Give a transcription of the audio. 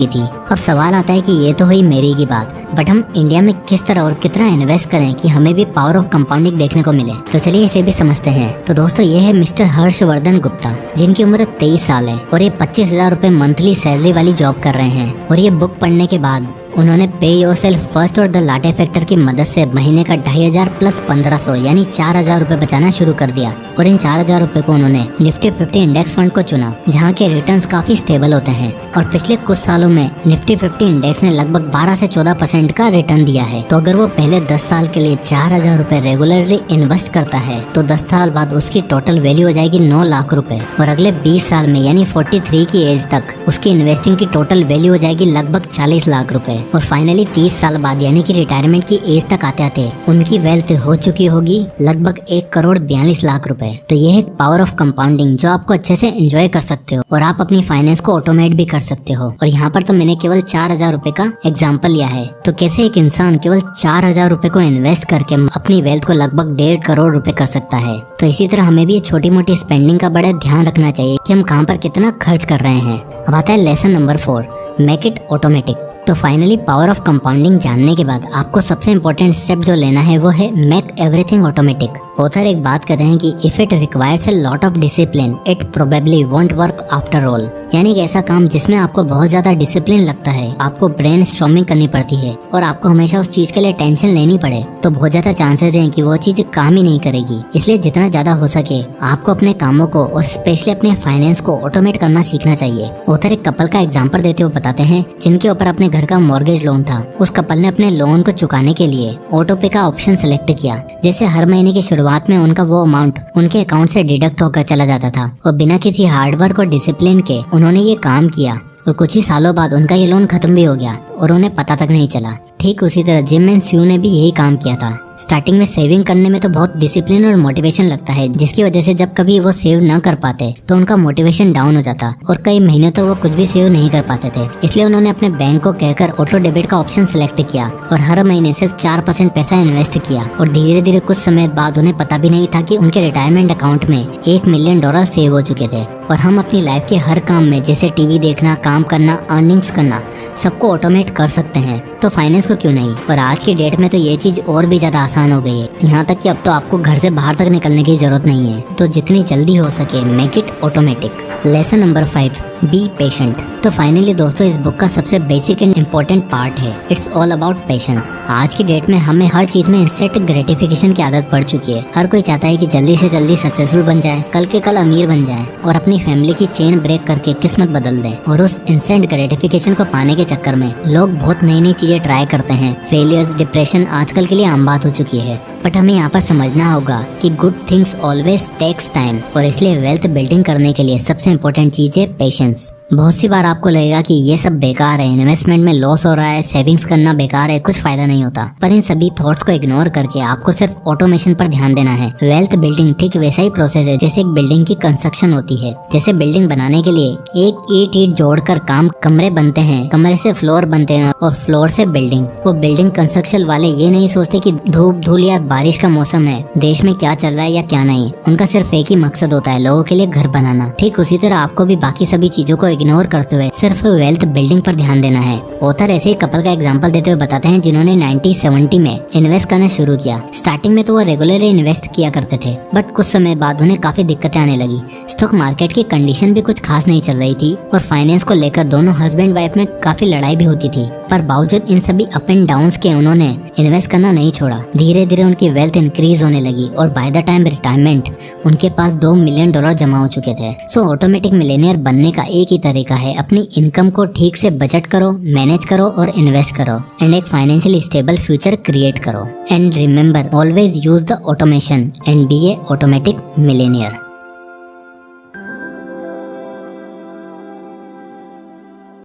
की थी। अब सवाल आता है कि ये तो हुई मेरी की बात, बट हम इंडिया में किस तरह और कितना इन्वेस्ट करें कि हमें भी पावर ऑफ कंपाउंडिंग देखने को मिले। तो चलिए इसे भी समझते हैं। तो दोस्तों ये है मिस्टर हर्षवर्धन गुप्ता, जिनकी उम्र 23 साल है और ये 25,000 रुपए मंथली सैलरी वाली जॉब कर रहे हैं। और ये बुक पढ़ने के बाद उन्होंने पे योरसेल्फ फर्स्ट और द लाटे फैक्टर की मदद से महीने का 2,500 प्लस 1,500 यानी 4,000 रुपए बचाना शुरू कर दिया। और इन 4,000 रुपए को उन्होंने निफ्टी 50 इंडेक्स फंड को चुना, जहां के रिटर्न्स काफी स्टेबल होते हैं। और पिछले कुछ सालों में निफ्टी 50 इंडेक्स ने लगभग 12 से 14% का रिटर्न दिया है। तो अगर वो पहले 10 साल के लिए 4,000 रुपए रेगुलरली इन्वेस्ट करता है तो 10 साल बाद उसकी टोटल वैल्यू हो जाएगी 9 लाख रुपए। और अगले 20 साल में यानी 43 की एज तक उसकी इन्वेस्टिंग की टोटल वैल्यू हो जाएगी लगभग 40 लाख रुपए। और फाइनली 30 साल बाद यानी कि रिटायरमेंट की एज तक आते आते उनकी वेल्थ हो चुकी होगी लगभग 1,42,00,000 रुपए। तो ये है पावर ऑफ कंपाउंडिंग, जो आपको अच्छे से एंजॉय कर सकते हो और आप अपनी फाइनेंस को ऑटोमेट भी कर सकते हो। और यहाँ पर तो मैंने केवल 4,000 रुपए का एग्जाम्पल लिया है। तो कैसे एक इंसान केवल 4,000 रुपए को इन्वेस्ट करके अपनी वेल्थ को लगभग 1.5 करोड़ रुपए कर सकता है। तो इसी तरह हमें भी छोटी मोटी स्पेंडिंग का बड़ा ध्यान रखना चाहिए कि हम कहाँ पर कितना खर्च कर रहे हैं। अब आता है lesson number 4, make it automatic. तो फाइनली पावर ऑफ कंपाउंडिंग जानने के बाद आपको सबसे इम्पोर्टेंट स्टेप जो लेना है वो है मेक एवरीथिंग ऑटोमेटिक। ऑथर एक बात कहते हैं कि if it requires a lot of discipline it probably won't work after all. यानी कि ऐसा काम जिसमें आपको बहुत ज्यादा डिसिप्लिन लगता है, आपको ब्रेन स्टॉर्मिंग करनी पड़ती है और आपको हमेशा उस चीज के लिए टेंशन लेनी पड़े, तो बहुत ज्यादा चांसेस हैं कि वो चीज काम ही नहीं करेगी। इसलिए जितना ज्यादा हो सके आपको अपने कामों को और स्पेशली अपने फाइनेंस को ऑटोमेट करना सीखना चाहिए। ऑथर एक कपल का एग्जाम्पल देते हुए बताते हैं जिनके ऊपर अपने घर का मॉर्गेज लोन था। उस कपल ने अपने लोन को चुकाने के लिए ऑटो पे का ऑप्शन सेलेक्ट किया, जैसे हर महीने की शुरुआत में उनका वो अमाउंट उनके अकाउंट से डिडक्ट होकर चला जाता था। और बिना किसी हार्डवर्क और डिसिप्लिन के उन्होंने ये काम किया और कुछ ही सालों बाद उनका ये लोन खत्म भी हो गया और उन्हें पता तक नहीं चला। ठीक उसी तरह जिम एंड स्यू ने भी यही काम किया था। स्टार्टिंग में सेविंग करने में तो बहुत डिसिप्लिन और मोटिवेशन लगता है, जिसकी वजह से जब कभी वो सेव ना कर पाते तो उनका मोटिवेशन डाउन हो जाता और कई महीने तो वो कुछ भी सेव नहीं कर पाते थे। इसलिए उन्होंने अपने बैंक को कहकर ऑटो डेबिट का ऑप्शन सिलेक्ट किया और हर महीने सिर्फ 4% पैसा इन्वेस्ट किया। और धीरे धीरे कुछ समय बाद उन्हें पता भी नहीं था कि उनके रिटायरमेंट अकाउंट में $1 मिलियन सेव हो चुके थे। और हम अपनी लाइफ के हर काम में जैसे टीवी देखना, काम करना, अर्निंग्स करना, सबको ऑटोमेट कर सकते हैं, तो फाइनेंस को क्यों नहीं। और आज की डेट में तो ये चीज और भी ज्यादा आसान हो गई है, यहाँ तक कि अब तो आपको घर से बाहर तक निकलने की जरूरत नहीं है। तो जितनी जल्दी हो सके make it automatic. Lesson number 5, be patient. तो फाइनली दोस्तों इस बुक का सबसे बेसिक एंड इम्पोर्टेंट पार्ट है इट्स ऑल अबाउट पेशेंस। आज की डेट में हमें हर चीज में इंस्टेंट ग्रेटिफिकेशन की आदत पड़ चुकी है। हर कोई चाहता है कि जल्दी से जल्दी सक्सेसफुल बन जाए, कल के कल अमीर बन जाए और अपनी फैमिली की चेन ब्रेक करके किस्मत बदल दें। और उस इंस्टेंट ग्रेटिफिकेशन को पाने के चक्कर में लोग बहुत नई नई चीजें ट्राई करते हैं। फेलियर्स, डिप्रेशन आजकल के लिए आम बात हो चुकी है। बट हमें यहाँ पर समझना होगा कि good things always takes time, और इसलिए वेल्थ बिल्डिंग करने के लिए सबसे इम्पोर्टेंट चीज है पेशेंस। बहुत सी बार आपको लगेगा कि ये सब बेकार है, इन्वेस्टमेंट में लॉस हो रहा है, सेविंग्स करना बेकार है, कुछ फायदा नहीं होता। पर इन सभी थॉट्स को इग्नोर करके आपको सिर्फ ऑटोमेशन पर ध्यान देना है। वेल्थ बिल्डिंग ठीक वैसा ही प्रोसेस है जैसे एक बिल्डिंग की कंस्ट्रक्शन होती है। जैसे बिल्डिंग बनाने के लिए एक ईंट जोड़कर कमरे बनते हैं, कमरे से फ्लोर बनते हैं और फ्लोर से बिल्डिंग। वो बिल्डिंग कंस्ट्रक्शन वाले ये नहीं सोचते कि धूप धूल या बारिश का मौसम है, देश में क्या चल रहा है या क्या नहीं। उनका सिर्फ एक ही मकसद होता है, लोगों के लिए घर बनाना। ठीक उसी तरह आपको भी बाकी सभी चीजों को इग्नोर करते हुए सिर्फ वेल्थ बिल्डिंग पर ध्यान देना है। ऑथर ऐसे ही कपल का एग्जांपल देते हुए बताते हैं जिन्होंने 1970 में इन्वेस्ट करना शुरू किया। स्टार्टिंग में तो वो रेगुलरली इन्वेस्ट किया करते थे, बट कुछ समय बाद उन्हें काफी दिक्कतें आने लगी। स्टॉक मार्केट की कंडीशन भी कुछ खास नहीं चल रही थी और फाइनेंस को लेकर दोनों हस्बैंड वाइफ में काफी लड़ाई भी होती थी। पर बावजूद इन सभी अप एंड डाउन्स के उन्होंने इन्वेस्ट करना नहीं छोड़ा। धीरे धीरे उनकी वेल्थ इंक्रीज होने लगी और बाय द टाइम रिटायरमेंट उनके पास $2 मिलियन जमा हो चुके थे। सो ऑटोमेटिक मिलेनियर बनने का एक ही तरीका है, अपनी इनकम को ठीक से बजट करो, मैनेज करो और इन्वेस्ट करो एंड एक फाइनेंशियली स्टेबल फ्यूचर क्रिएट करो। And remember, always use the automation and be a automatic Millionaire.